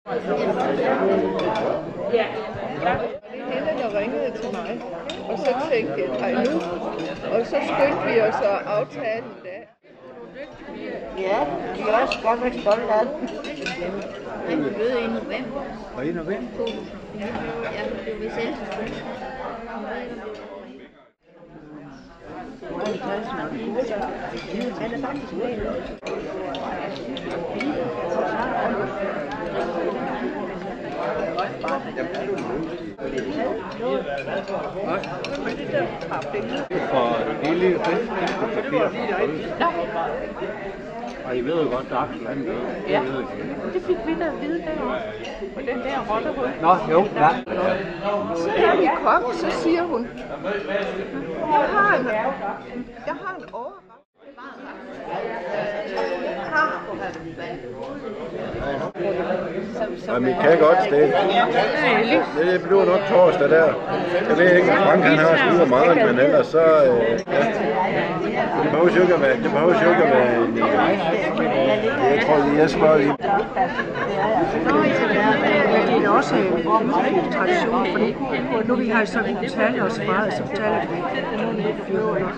Ja. Det er hende, der ringede til mig, og så tænkte jeg, hej nu. Og så skyndte vi os at aftale en dag. Ja, vi er også godt være stolte af den. Jeg blev i november. Og i november? Jeg blev ved selv. For hele papir. Og I ved jo godt, at Axel han døde. Ja, det fik vi da at vide derovre. På den der rottehul. Nå, jo, ja. Så da vi kom, så siger hun, jeg har en overraskelse. Jamen, I kan godt stille. Det bliver nok torsdag der. Jeg ved ikke, om Frank han har skruet meget, men ellers så... ja. Det behøver jo ikke at være... en... Jeg tror lige, jeg spørger lige. Det er også en tradition, fordi nu vi har sådan en tale og så meget, så betaler vi.